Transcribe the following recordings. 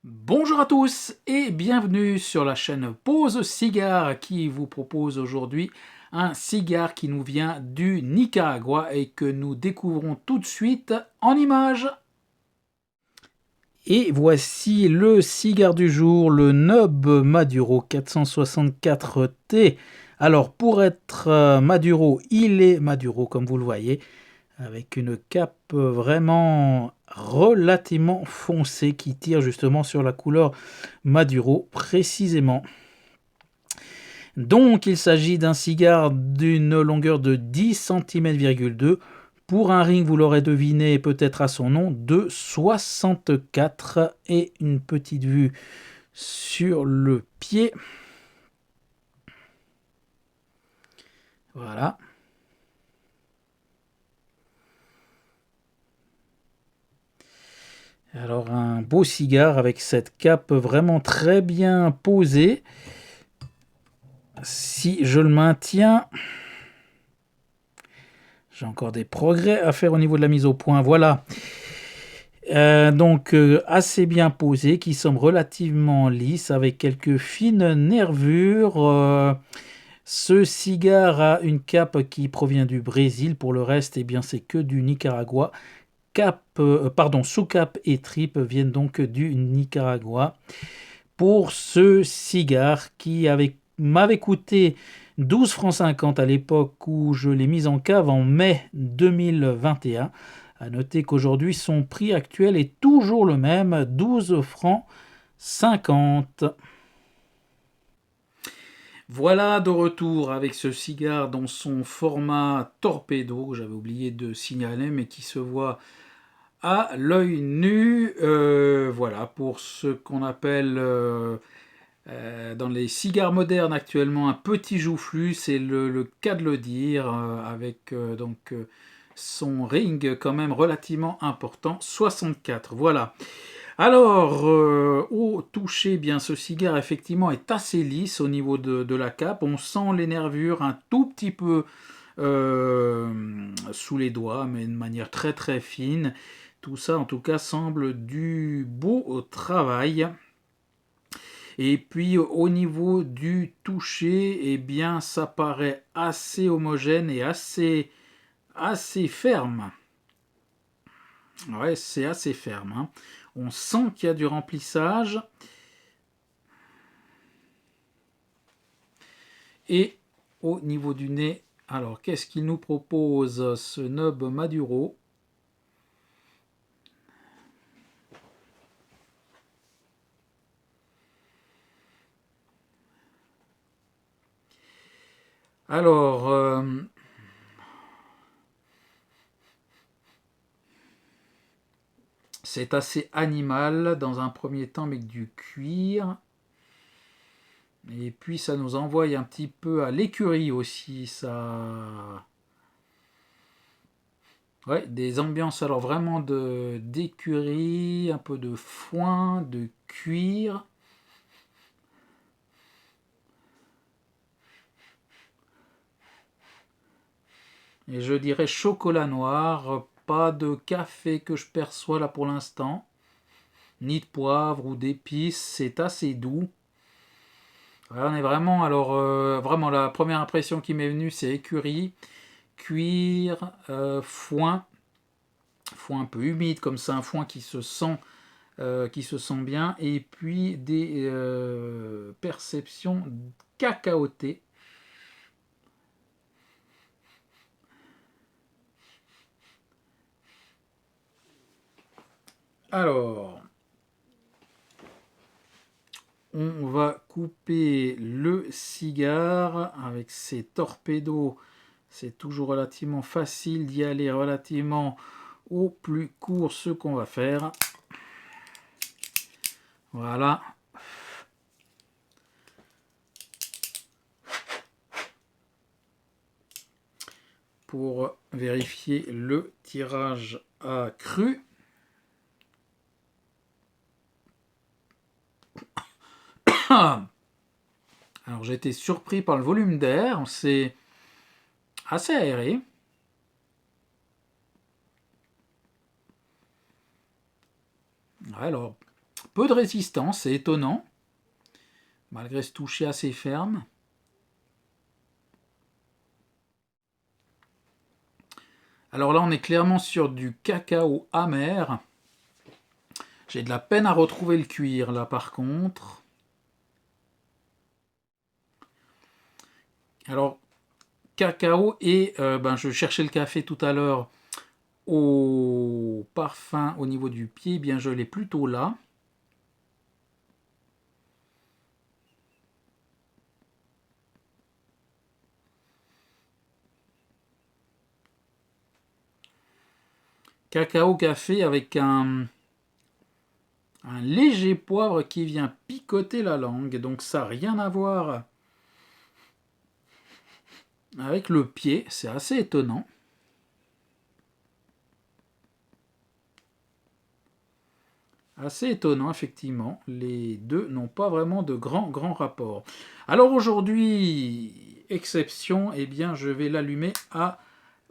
Bonjour à tous et bienvenue sur la chaîne Pause Cigare qui vous propose aujourd'hui un cigare qui nous vient du Nicaragua et que nous découvrons tout de suite en images. Et voici le cigare du jour, le Nub Maduro 464T. Alors pour être Maduro, il est Maduro comme vous le voyez, avec une cape vraiment relativement foncée qui tire justement sur la couleur Maduro précisément. Donc il s'agit d'un cigare d'une longueur de 10 cm,2 pour un ring, vous l'aurez deviné peut-être à son nom, de 64 et une petite vue sur le pied. Voilà. Alors un beau cigare avec cette cape vraiment très bien posée. Si je le maintiens, j'ai encore des progrès à faire au niveau de la mise au point. Voilà. Donc assez bien posé, qui semble relativement lisse, avec quelques fines nervures. Ce cigare a une cape qui provient du Brésil. Pour le reste, eh bien, c'est que du Nicaragua. Sous-cape et tripe viennent donc du Nicaragua. Pour ce cigare qui m'avait coûté 12 francs 50 à l'époque où je l'ai mis en cave en mai 2021. À noter qu'aujourd'hui son prix actuel est toujours le même, 12 francs 50. Voilà de retour avec ce cigare dans son format torpedo, que j'avais oublié de signaler, mais qui se voit à l'œil nu. Voilà pour ce qu'on appelle dans les cigares modernes actuellement un petit joufflu, c'est le cas de le dire, avec son ring quand même relativement important, 64. Voilà. Alors, au toucher, bien ce cigare effectivement est assez lisse au niveau de la cape. On sent les nervures un tout petit peu sous les doigts, mais de manière très très fine. Tout ça en tout cas semble du beau travail. Et puis au niveau du toucher, eh bien ça paraît assez homogène et assez ferme. Ouais, c'est assez ferme, hein. On sent qu'il y a du remplissage. Et au niveau du nez, alors qu'est-ce qu'il nous propose ce Nub Maduro? Alors, c'est assez animal dans un premier temps avec du cuir. Et puis ça nous envoie un petit peu à l'écurie aussi. Ça, ouais, des ambiances alors vraiment d'écurie, un peu de foin, de cuir. Et je dirais chocolat noir, pas de café que je perçois là pour l'instant, ni de poivre ou d'épices, c'est assez doux. Voilà, on est vraiment, alors vraiment la première impression qui m'est venue c'est écurie, cuir, foin, foin un peu humide comme ça, un foin qui se sent bien, et puis des perceptions cacaotées. Alors, on va couper le cigare avec ses torpedos. C'est toujours relativement facile d'y aller relativement au plus court ce qu'on va faire. Voilà. Pour vérifier le tirage à cru. Alors j'ai été surpris par le volume d'air, c'est assez aéré. Alors, peu de résistance, c'est étonnant, malgré ce toucher assez ferme. Alors là, on est clairement sur du cacao amer. J'ai de la peine à retrouver le cuir, là, par contre. Alors, cacao et je cherchais le café tout à l'heure au parfum au niveau du pied, eh bien je l'ai plutôt là. Cacao café avec un léger poivre qui vient picoter la langue, donc ça n'a rien à voir avec le pied, c'est assez étonnant. Assez étonnant, effectivement. Les deux n'ont pas vraiment de grand rapport. Alors aujourd'hui, exception, eh bien je vais l'allumer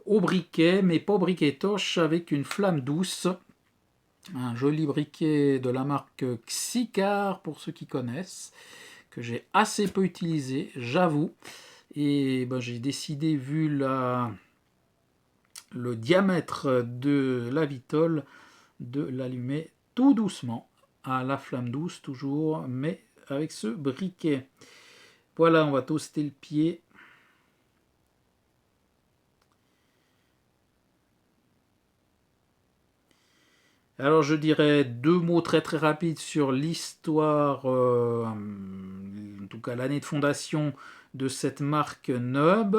au briquet, mais pas au briquet torche, avec une flamme douce. Un joli briquet de la marque Xicar, pour ceux qui connaissent, que j'ai assez peu utilisé, j'avoue. Et j'ai décidé, vu le diamètre de la vitole, de l'allumer tout doucement, à la flamme douce toujours, mais avec ce briquet. Voilà, on va toaster le pied. Alors je dirais 2 mots très rapides sur l'histoire, en tout cas l'année de fondation de cette marque Nub.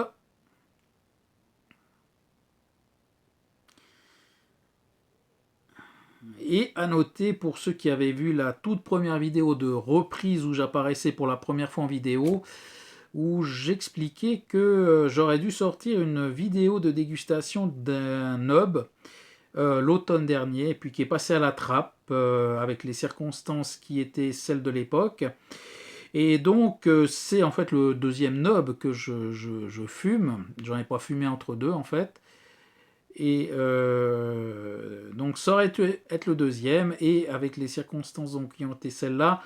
Et à noter, pour ceux qui avaient vu la toute première vidéo de reprise où j'apparaissais pour la première fois en vidéo, où j'expliquais que j'aurais dû sortir une vidéo de dégustation d'un Nub l'automne dernier, puis qui est passé à la trappe avec les circonstances qui étaient celles de l'époque. Et donc c'est en fait le deuxième Nub que je fume. J'en ai pas fumé entre deux en fait. Et donc ça aurait dû être le deuxième, et avec les circonstances donc, qui ont été celles-là,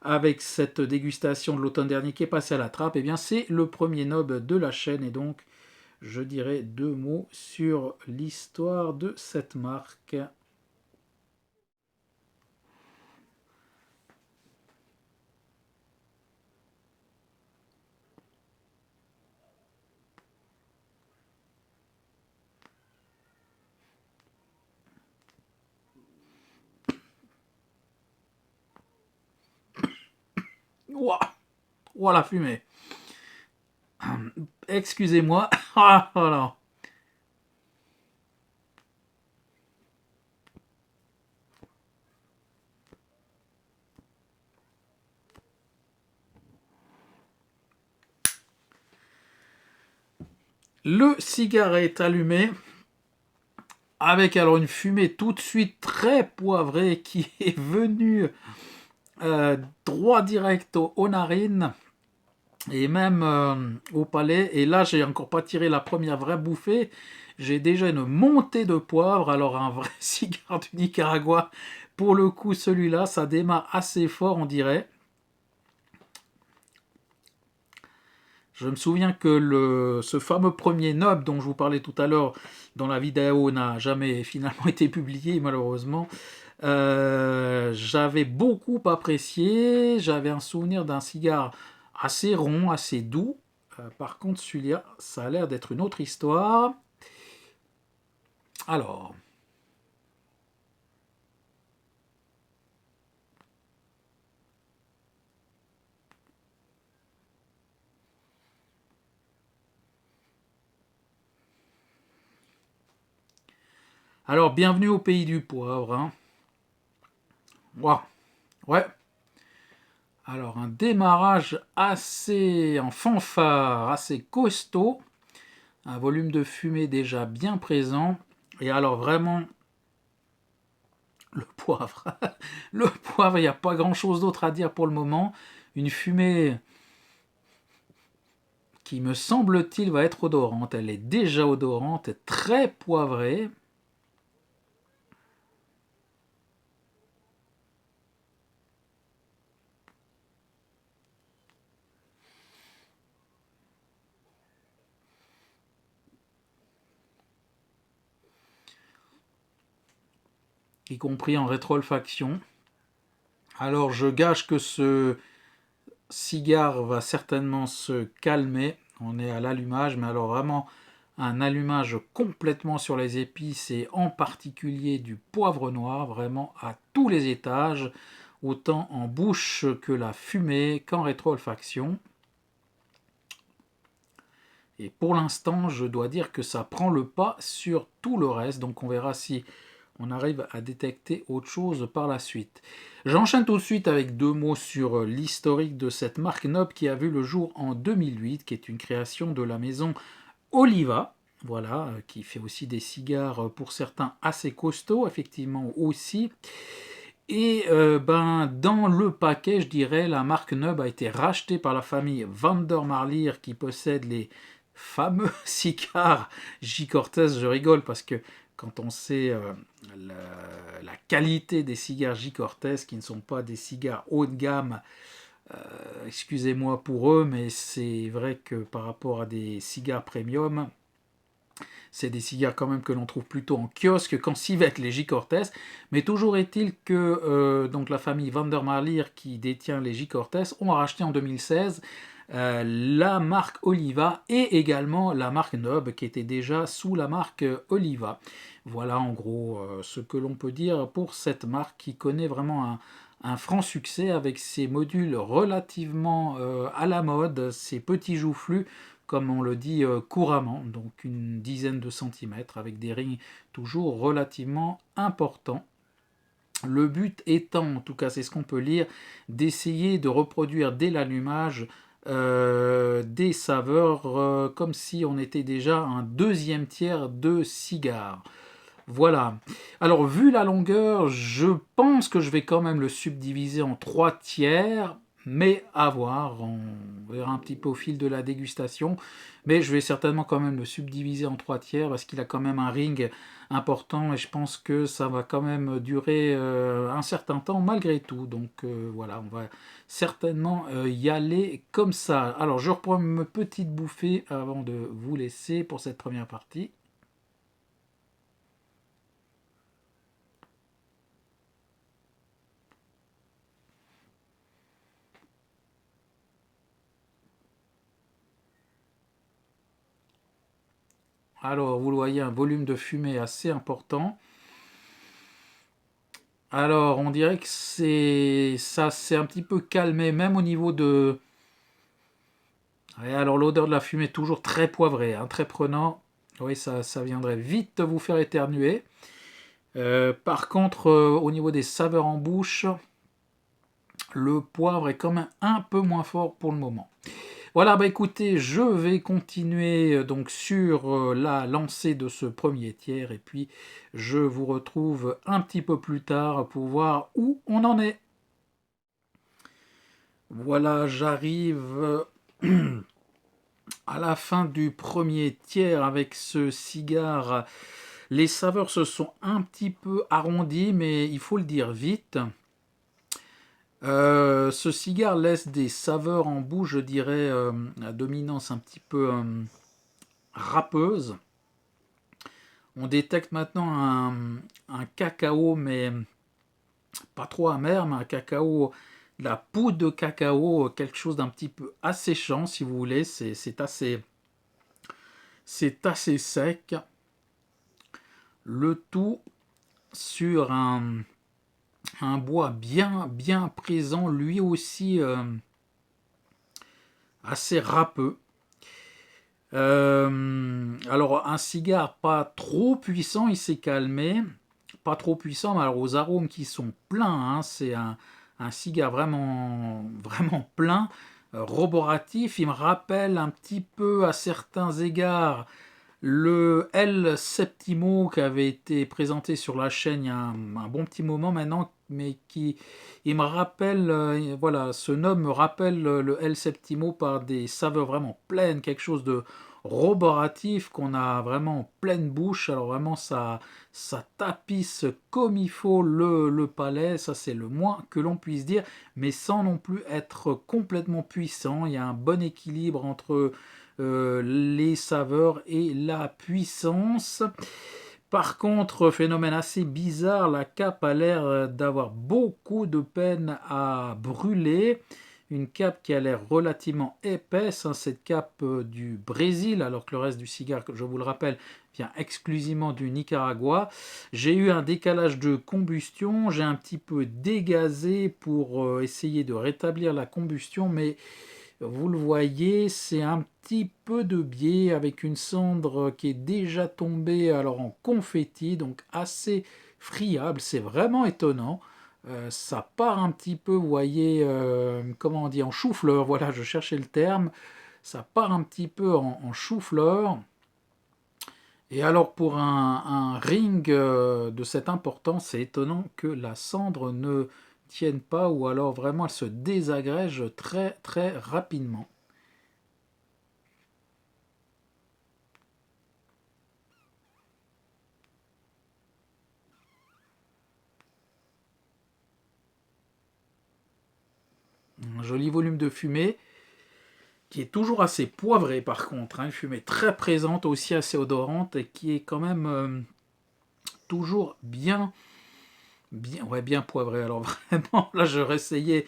avec cette dégustation de l'automne dernier qui est passée à la trappe, et bien c'est le premier Nub de la chaîne, et donc je dirais 2 mots sur l'histoire de cette marque. Ouah, ouah la fumée. Excusez-moi. Ah, voilà. Le cigare est allumé, avec alors une fumée tout de suite très poivrée qui est venue droit direct aux narines et même au palais. Et là, j'ai encore pas tiré la première vraie bouffée. J'ai déjà une montée de poivre. Alors un vrai cigare du Nicaragua. Pour le coup, celui-là, ça démarre assez fort, on dirait. Je me souviens que ce fameux premier Nub dont je vous parlais tout à l'heure, dont la vidéo n'a jamais finalement été publiée malheureusement, j'avais beaucoup apprécié. J'avais un souvenir d'un cigare assez rond, assez doux. Par contre, celui-là, ça a l'air d'être une autre histoire. Alors, bienvenue au pays du poivre. Hein. Wow. Ouais. Alors, un démarrage assez en fanfare, assez costaud. Un volume de fumée déjà bien présent. Et alors, vraiment, le poivre. Le poivre, il n'y a pas grand-chose d'autre à dire pour le moment. Une fumée qui, me semble-t-il, va être odorante. Elle est déjà odorante, très poivrée. y compris en rétro-olfaction. Alors je gage que ce cigare va certainement se calmer. On est à l'allumage, mais alors vraiment un allumage complètement sur les épices et en particulier du poivre noir, vraiment à tous les étages, autant en bouche que la fumée qu'en rétro-olfaction. Et pour l'instant, je dois dire que ça prend le pas sur tout le reste, donc on verra si on arrive à détecter autre chose par la suite. J'enchaîne tout de suite avec 2 mots sur l'historique de cette marque noble qui a vu le jour en 2008, qui est une création de la maison Oliva, voilà, qui fait aussi des cigares pour certains assez costauds, effectivement aussi. Et dans le paquet, je dirais, la marque Nub a été rachetée par la famille Vandermarlier qui possède les fameux cigares J. Cortez. Je rigole parce que quand on sait la qualité des cigares J. Cortez, qui ne sont pas des cigares haut de gamme, excusez-moi pour eux, mais c'est vrai que par rapport à des cigares premium, c'est des cigares quand même que l'on trouve plutôt en kiosque qu'en civette, les J. Cortez. Mais toujours est-il que donc la famille Vandermarlier qui détient les J. Cortez ont racheté en 2016 la marque Oliva et également la marque Nub qui était déjà sous la marque Oliva. Voilà en gros ce que l'on peut dire pour cette marque qui connaît vraiment un franc succès avec ses modules relativement à la mode, ses petits joufflus comme on le dit couramment, donc une dizaine de centimètres avec des rings toujours relativement importants. Le but étant, en tout cas c'est ce qu'on peut lire, d'essayer de reproduire dès l'allumage des saveurs comme si on était déjà un deuxième tiers de cigare. Voilà. Alors, vu la longueur, je pense que je vais quand même le subdiviser en 3 tiers, mais à voir. On verra un petit peu au fil de la dégustation. Mais je vais certainement quand même le subdiviser en 3 tiers parce qu'il a quand même un ring important et je pense que ça va quand même durer un certain temps malgré tout. Donc voilà, on va certainement y aller comme ça. Alors, je reprends une petite bouffée avant de vous laisser pour cette première partie. Alors, vous le voyez, un volume de fumée assez important. Alors, on dirait que ça s'est un petit peu calmé, même au niveau de... Ouais, alors, l'odeur de la fumée est toujours très poivrée, hein, très prenant. Oui, ça viendrait vite vous faire éternuer. Par contre, au niveau des saveurs en bouche, le poivre est quand même un peu moins fort pour le moment. Voilà, bah écoutez, je vais continuer donc sur la lancée de ce premier tiers et puis je vous retrouve un petit peu plus tard pour voir où on en est. Voilà, j'arrive à la fin du premier tiers avec ce cigare. Les saveurs se sont un petit peu arrondies, mais il faut le dire vite. Ce cigare laisse des saveurs en bouche, je dirais, à dominance un petit peu râpeuse. On détecte maintenant un cacao, mais pas trop amer, mais un cacao, la poudre de cacao, quelque chose d'un petit peu asséchant, si vous voulez. C'est assez sec. Le tout sur un bois bien présent, lui aussi assez râpeux. Alors un cigare pas trop puissant, il s'est calmé, pas trop puissant, mais alors aux arômes qui sont pleins, hein, c'est un cigare vraiment plein, roboratif. Il me rappelle un petit peu à certains égards le L Septimo qui avait été présenté sur la chaîne il y a un bon petit moment maintenant, mais qui il me rappelle, voilà, ce nom me rappelle le L Septimo par des saveurs vraiment pleines, quelque chose de roboratif qu'on a vraiment en pleine bouche. Alors vraiment ça tapisse comme il faut le palais, ça c'est le moins que l'on puisse dire, mais sans non plus être complètement puissant. Il y a un bon équilibre entre les saveurs et la puissance. Par contre, phénomène assez bizarre, la cape a l'air d'avoir beaucoup de peine à brûler. Une cape qui a l'air relativement épaisse, hein, cette cape du Brésil, alors que le reste du cigare, je vous le rappelle, vient exclusivement du Nicaragua. J'ai eu un décalage de combustion, j'ai un petit peu dégazé pour essayer de rétablir la combustion, mais vous le voyez, c'est un petit peu de biais avec une cendre qui est déjà tombée alors en confetti, donc assez friable. C'est vraiment étonnant. Ça part un petit peu, vous voyez, comment on dit, en chou-fleur. Voilà, je cherchais le terme. Ça part un petit peu en chou-fleur. Et alors pour un ring de cette importance, c'est étonnant que la cendre ne tienne pas ou alors vraiment elle se désagrège très très rapidement. Un joli volume de fumée qui est toujours assez poivré par contre, hein, une fumée très présente, aussi assez odorante et qui est quand même toujours bien poivré. Alors vraiment, là je réessayais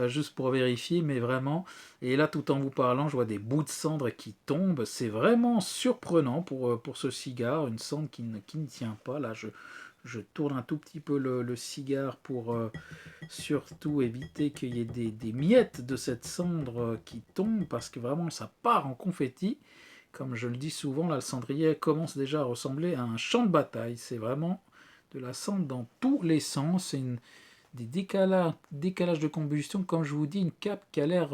juste pour vérifier, mais vraiment, et là tout en vous parlant, je vois des bouts de cendre qui tombent. C'est vraiment surprenant pour ce cigare, une cendre qui ne tient pas. Là je tourne un tout petit peu le cigare pour surtout éviter qu'il y ait des miettes de cette cendre qui tombent, parce que vraiment ça part en confetti. Comme je le dis souvent, là, le cendrier commence déjà à ressembler à un champ de bataille. C'est vraiment de la cendre dans tous les sens. C'est des décalages de combustion. Comme je vous dis, une cape qui a l'air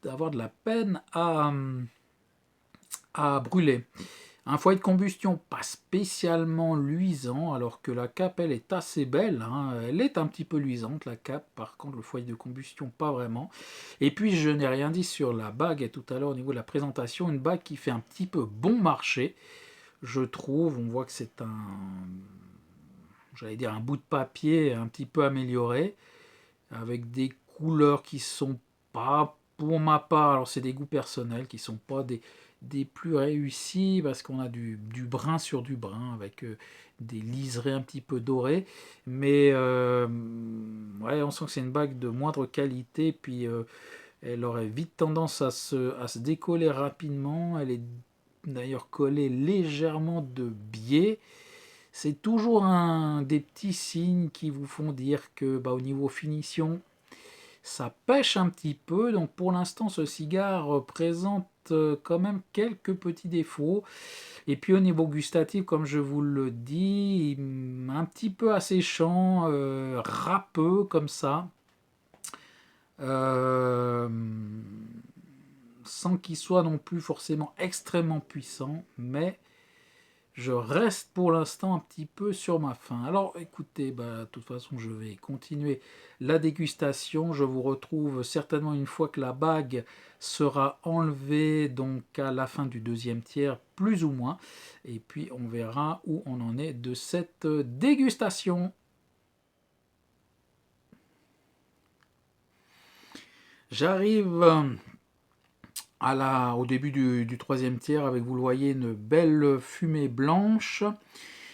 d'avoir de la peine à brûler. Un foyer de combustion pas spécialement luisant, alors que la cape, elle est assez belle, hein. Elle est un petit peu luisante, la cape. Par contre, le foyer de combustion, pas vraiment. Et puis, je n'ai rien dit sur la bague tout à l'heure au niveau de la présentation. Une bague qui fait un petit peu bon marché, je trouve. On voit que c'est j'allais dire un bout de papier un petit peu amélioré, avec des couleurs qui sont pas, pour ma part, alors c'est des goûts personnels, qui sont pas des plus réussis, parce qu'on a du brun sur du brun, avec des liserés un petit peu dorés, mais ouais, on sent que c'est une bague de moindre qualité, puis elle aurait vite tendance à se décoller rapidement. Elle est d'ailleurs collée légèrement de biais. C'est toujours un des petits signes qui vous font dire que bah, au niveau finition, ça pêche un petit peu. Donc pour l'instant, ce cigare présente quand même quelques petits défauts. Et puis au niveau gustatif, comme je vous le dis, un petit peu asséchant, râpeux comme ça. Euh, Sans qu'il soit non plus forcément extrêmement puissant, mais je reste pour l'instant un petit peu sur ma faim. Alors écoutez, bah, de toute façon je vais continuer la dégustation. Je vous retrouve certainement une fois que la bague sera enlevée, donc à la fin du deuxième tiers, plus ou moins. Et puis on verra où on en est de cette dégustation. J'arrive au début du troisième tiers avec, vous le voyez, une belle fumée blanche.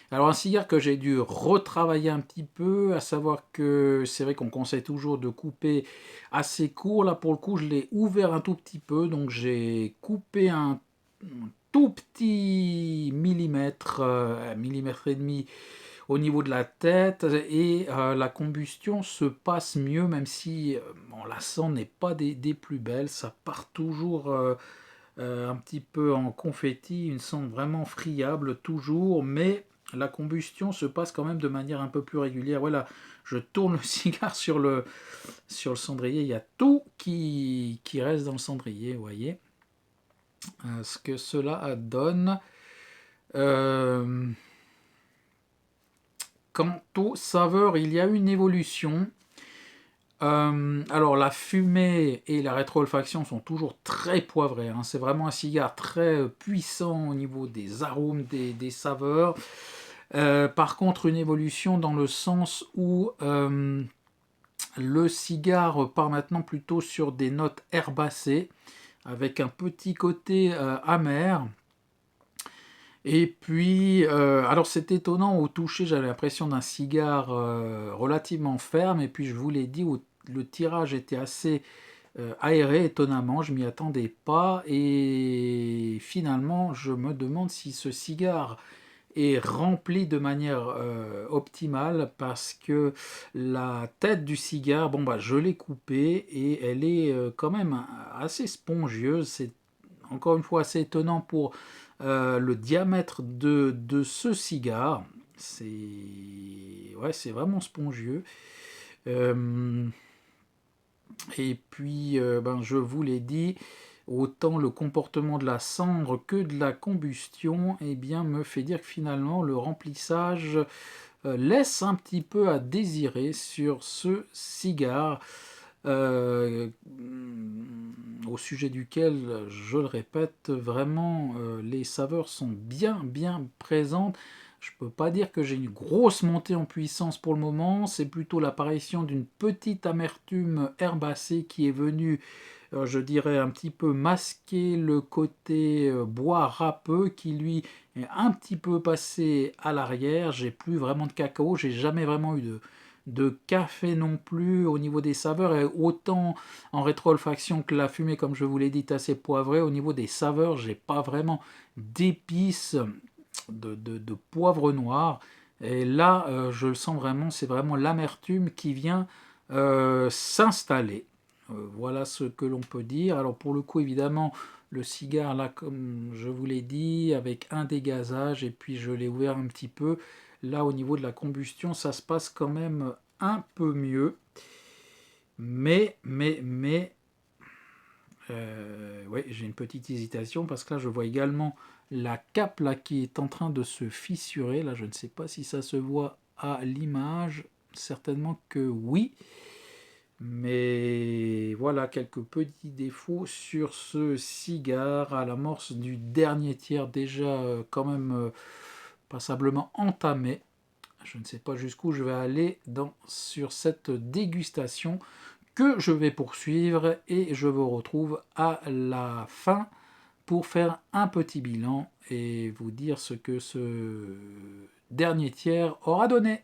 Alors un cigare que j'ai dû retravailler un petit peu, à savoir que c'est vrai qu'on conseille toujours de couper assez court. Là pour le coup je l'ai ouvert un tout petit peu, donc j'ai coupé un tout petit millimètre, millimètre et demi au niveau de la tête, et la combustion se passe mieux, même si bon, la cendre n'est pas des plus belles. Ça part toujours un petit peu en confetti, une cendre vraiment friable toujours, mais la combustion se passe quand même de manière un peu plus régulière. Voilà, je tourne le cigare sur le cendrier, il y a tout qui reste dans le cendrier, vous voyez. Ce que cela donne. Euh, Quant aux saveurs, il y a une évolution. Alors la fumée et la rétro-olfaction sont toujours très poivrées, hein. C'est vraiment un cigare très puissant au niveau des arômes, des saveurs. Par contre, une évolution dans le sens où le cigare part maintenant plutôt sur des notes herbacées, avec un petit côté amer. Et puis, alors c'est étonnant, au toucher, j'avais l'impression d'un cigare relativement ferme, et puis je vous l'ai dit, le tirage était assez aéré, étonnamment, je m'y attendais pas, et finalement, je me demande si ce cigare est rempli de manière optimale, parce que la tête du cigare, bon bah je l'ai coupée et elle est quand même assez spongieuse. C'est encore une fois assez étonnant pour le diamètre de ce cigare. C'est ouais, c'est vraiment spongieux. Euh, et puis, ben, je vous l'ai dit, autant le comportement de la cendre que de la combustion, eh bien, me fait dire que finalement, le remplissage laisse un petit peu à désirer sur ce cigare, au sujet duquel, je le répète, vraiment, les saveurs sont bien, bien présentes. Je peux pas dire que j'ai une grosse montée en puissance pour le moment, c'est plutôt l'apparition d'une petite amertume herbacée qui est venue, je dirais, un petit peu masquer le côté bois râpeux qui lui est un petit peu passé à l'arrière. J'ai plus vraiment de cacao, j'ai jamais vraiment eu de café non plus au niveau des saveurs, et autant en rétro-olfaction que la fumée, comme je vous l'ai dit, est assez poivrée. Au niveau des saveurs, j'ai pas vraiment d'épices, de poivre noir. Et là, je le sens vraiment, c'est vraiment l'amertume qui vient s'installer. Voilà ce que l'on peut dire. Alors pour le coup, évidemment, le cigare, là, comme je vous l'ai dit, avec un dégazage, et puis je l'ai ouvert un petit peu. Là, au niveau de la combustion, ça se passe quand même un peu mieux. Mais, ouais, j'ai une petite hésitation, parce que là, je vois également la cape là qui est en train de se fissurer. Là, je ne sais pas si ça se voit à l'image. Certainement que oui. Mais voilà quelques petits défauts sur ce cigare à l'amorce du dernier tiers, déjà quand même passablement entamé. Je ne sais pas jusqu'où je vais aller sur cette dégustation, que je vais poursuivre, et je vous retrouve à la fin pour faire un petit bilan et vous dire ce que ce dernier tiers aura donné.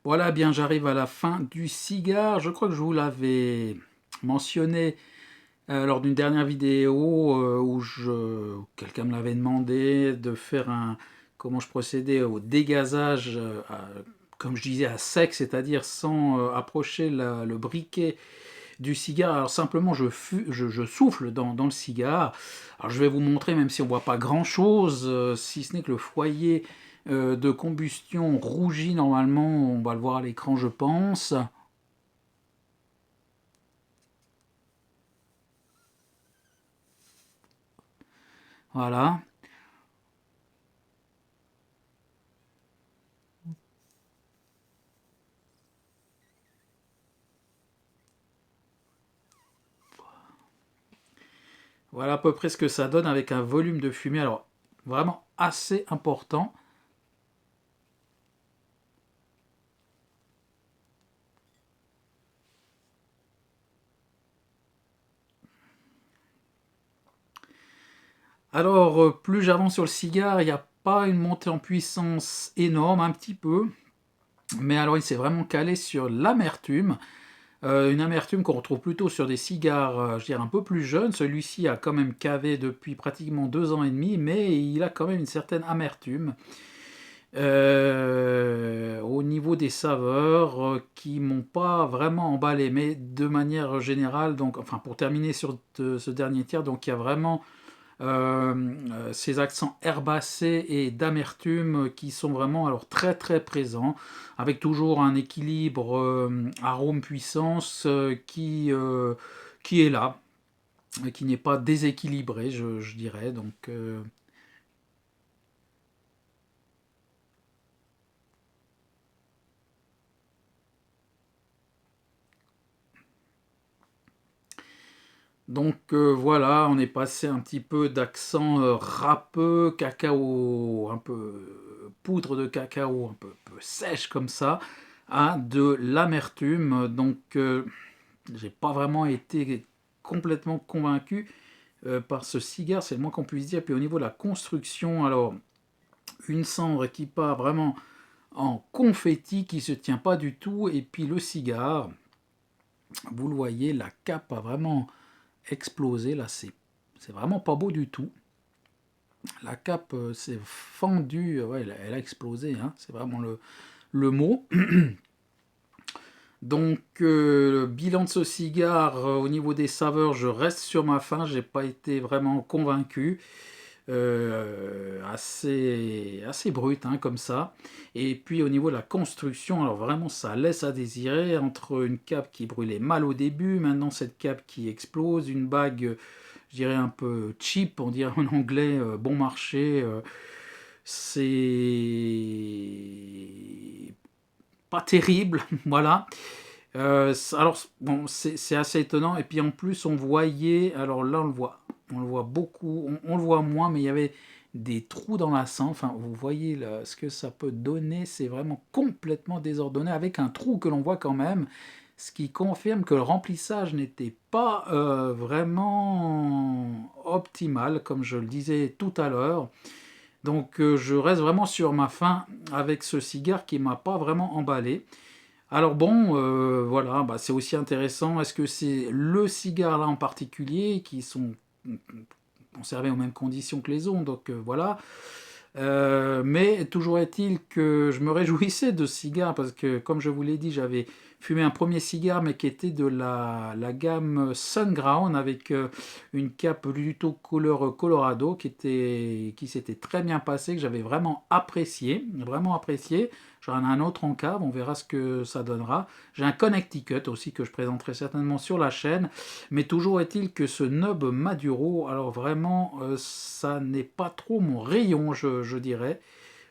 Voilà, bien, j'arrive à la fin du cigare. Je crois que je vous l'avais mentionné lors d'une dernière vidéo où quelqu'un me l'avait demandé de faire comment je procédais au dégazage, comme je disais, à sec, c'est-à-dire sans approcher le briquet du cigare. Alors simplement, je souffle dans le cigare. Alors je vais vous montrer, même si on voit pas grand-chose, si ce n'est que le foyer de combustion rougit normalement. On va le voir à l'écran, je pense. Voilà. Voilà à peu près ce que ça donne avec un volume de fumée. Alors vraiment assez important. Alors plus j'avance sur le cigare, il n'y a pas une montée en puissance énorme, un petit peu. Mais alors il s'est vraiment calé sur l'amertume. Une amertume qu'on retrouve plutôt sur des cigares, je dirais, un peu plus jeunes. Celui-ci a quand même cavé depuis pratiquement 2 ans et demi, mais il a quand même une certaine amertume. Au niveau des saveurs, qui m'ont pas vraiment emballé, mais de manière générale, donc, enfin pour terminer sur ce dernier tiers, donc il y a vraiment ces accents herbacés et d'amertume qui sont vraiment alors très très présents, avec toujours un équilibre arôme-puissance qui est là, qui n'est pas déséquilibré, je dirais. Donc voilà, on est passé un petit peu d'accent râpeux, cacao, un peu poudre de cacao, un peu sèche comme ça, à de l'amertume. Donc j'ai pas vraiment été complètement convaincu, par ce cigare, c'est le moins qu'on puisse dire. Puis au niveau de la construction, alors une cendre qui part vraiment en confetti, qui se tient pas du tout, et puis le cigare, vous le voyez, la cape a vraiment explosé, là c'est vraiment pas beau du tout. La cape s'est fendue, ouais, elle a explosé, hein, c'est vraiment le mot. Donc, le bilan de ce cigare, au niveau des saveurs, je reste sur ma faim, j'ai pas été vraiment convaincu. Assez brut, hein, comme ça. Et puis au niveau de la construction, alors vraiment ça laisse à désirer, entre une cape qui brûlait mal au début, maintenant cette cape qui explose, une bague, je dirais un peu cheap, on dirait en anglais, bon marché. C'est pas terrible, voilà. Alors, bon, c'est assez étonnant. Et puis en plus, on voyait, alors là, on le voit beaucoup, on le voit moins, mais il y avait des trous dans la cendre. Enfin, vous voyez là, ce que ça peut donner, c'est vraiment complètement désordonné, avec un trou que l'on voit quand même, ce qui confirme que le remplissage n'était pas vraiment optimal, comme je le disais tout à l'heure. Donc, je reste vraiment sur ma faim avec ce cigare qui m'a pas vraiment emballé. Alors bon, voilà, bah, c'est aussi intéressant. Est-ce que c'est le cigare là en particulier qui sont conservés aux mêmes conditions que les autres, donc voilà. Mais toujours est-il que je me réjouissais de ce cigare parce que, comme je vous l'ai dit, j'avais fumé un premier cigare, mais qui était de la gamme Sunground avec une cape plutôt couleur Colorado qui s'était très bien passé, que j'avais vraiment apprécié, vraiment apprécié. J'en ai un autre en cave, on verra ce que ça donnera. J'ai un Connecticut aussi que je présenterai certainement sur la chaîne. Mais toujours est-il que ce Nub Maduro, alors vraiment, ça n'est pas trop mon rayon, je dirais.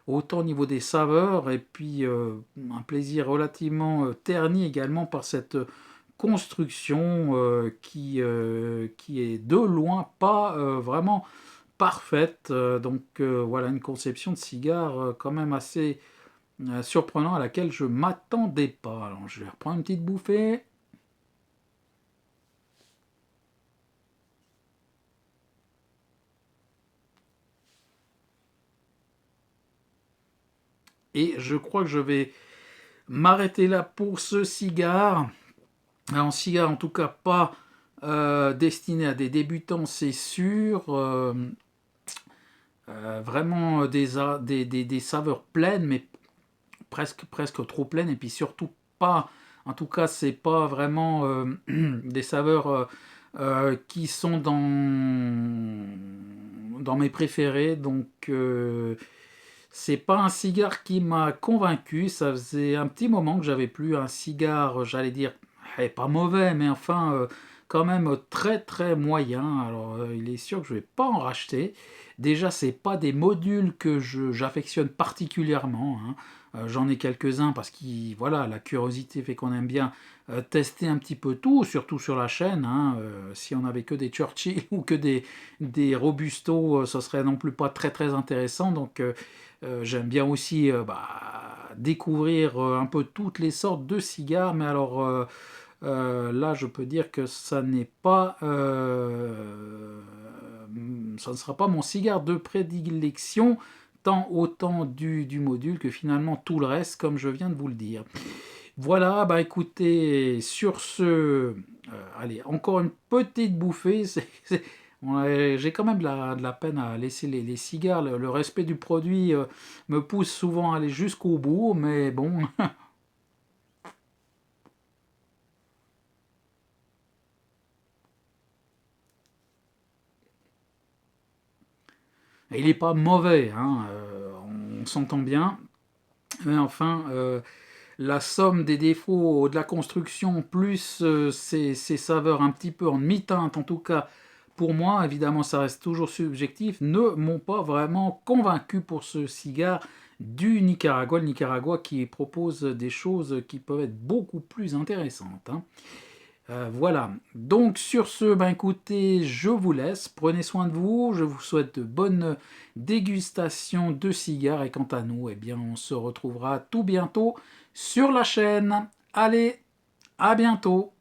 Autant au niveau des saveurs, et puis un plaisir relativement terni également par cette construction qui est de loin pas vraiment parfaite. Donc voilà, une conception de cigare quand même assez surprenante, à laquelle je m'attendais pas. Alors je vais reprendre une petite bouffée. Et je crois que je vais m'arrêter là pour ce cigare. Un cigare en tout cas pas destiné à des débutants, c'est sûr. Vraiment des saveurs pleines, mais presque trop pleines. Et puis surtout pas, en tout cas c'est pas vraiment des saveurs qui sont dans mes préférés. Donc c'est pas un cigare qui m'a convaincu. Ça faisait un petit moment que j'avais plus un cigare, j'allais dire, pas mauvais, mais enfin, quand même très très moyen. Alors, il est sûr que je vais pas en racheter. Déjà, c'est pas des modules que j'affectionne particulièrement, hein. J'en ai quelques-uns parce que voilà, la curiosité fait qu'on aime bien tester un petit peu tout, surtout sur la chaîne, hein. Si on avait que des Churchill ou que des Robusto, ça serait non plus pas très très intéressant. Donc, j'aime bien aussi découvrir un peu toutes les sortes de cigares, mais alors là, je peux dire que ça n'est pas, ça ne sera pas mon cigare de prédilection, tant autant du module que finalement tout le reste, comme je viens de vous le dire. Voilà, bah écoutez, sur ce, allez, encore une petite bouffée. J'ai quand même de la peine à laisser les cigares. Le respect du produit me pousse souvent à aller jusqu'au bout, mais bon, il n'est pas mauvais, hein, on s'entend bien. Mais enfin, la somme des défauts de la construction, plus ces saveurs un petit peu en demi-teinte, en tout cas pour moi, évidemment ça reste toujours subjectif, ne m'ont pas vraiment convaincu pour ce cigare du Nicaragua. Le Nicaragua qui propose des choses qui peuvent être beaucoup plus intéressantes, hein. Voilà. Donc sur ce, ben écoutez, je vous laisse. Prenez soin de vous. Je vous souhaite de bonnes dégustations de cigares. Et quant à nous, eh bien, on se retrouvera tout bientôt sur la chaîne. Allez, à bientôt.